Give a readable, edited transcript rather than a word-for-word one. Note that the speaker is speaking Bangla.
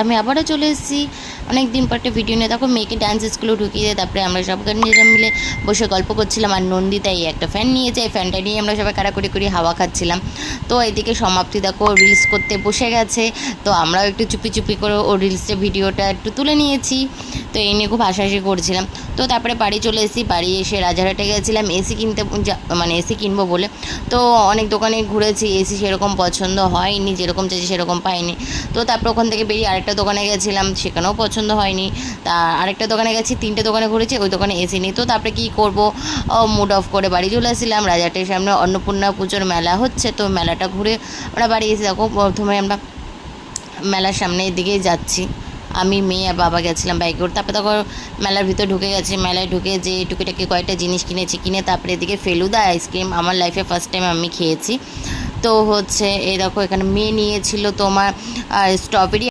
আমি আবারও চলে এসেছি অনেক দিন পর একটা ভিডিও নিয়ে। তখন মেয়েকে ডান্স স্কুলে ঢুকিয়ে দেয়, তারপরে আমরা সব নিজেরা মিলে বসে গল্প করছিলাম। আর নন্দিতা এই একটা ফ্যান নিয়েছে, এই ফ্যানটা নিয়ে আমরা সবাই কাড়াকুড়ি করে হাওয়া খাচ্ছিলাম। তো এদিকে সমাপ্তি দেখো রিলস করতে বসে গেছে, তো আমরাও একটু চুপি চুপি করে ও রিলসের ভিডিওটা একটু তুলে নিয়েছি। তো এই নিয়ে খুব হাসাহাসি করছিলাম। তো তারপরে বাড়ি চলে এসেছি, বাড়ি এসে রাজারহাটে গেছিলাম এসি কিনতে, মানে এসি কিনবো বলে। তো অনেক দোকানে ঘুরেছি, এসি সেরকম পছন্দ হয়নি, যেরকম চাইছি সেরকম পাইনি। তো তারপর ওখান থেকে বেরিয়ে আরেকটা দোকানে গেছিলাম, সেখানেও পছন্দ হয়নি। তা আরেকটা দোকানে গেছি, 3টে দোকানে ঘুরেছি, ওই দোকানে এসি নেই। তো তারপরে কী করবো, মুড অফ করে বাড়ি চলে আসছিলাম। রাজারহাটের সামনে অন্নপূর্ণা পুজোর মেলা হচ্ছে, তো মেলাটা ঘুরে আমরা বাড়ি এসে দেখো প্রথমে আমরা মেলার সামনের দিকেই যাচ্ছি, আমি মেয়ে আর বাবা গেছিলাম বাইকে করে। তারপরে তখন মেলার ভিতরে ঢুকে গেছি, মেলায় ঢুকে যে টুকিটাকি কয়েকটা জিনিস কিনেছি, কিনে তারপরে এদিকে ফেলুদা আইসক্রিম আমার লাইফে ফার্স্ট টাইম আমি খেয়েছি। তো হচ্ছে এই দেখো এখানে মেয়ে নিয়েছিল তোমার স্ট্রবেরি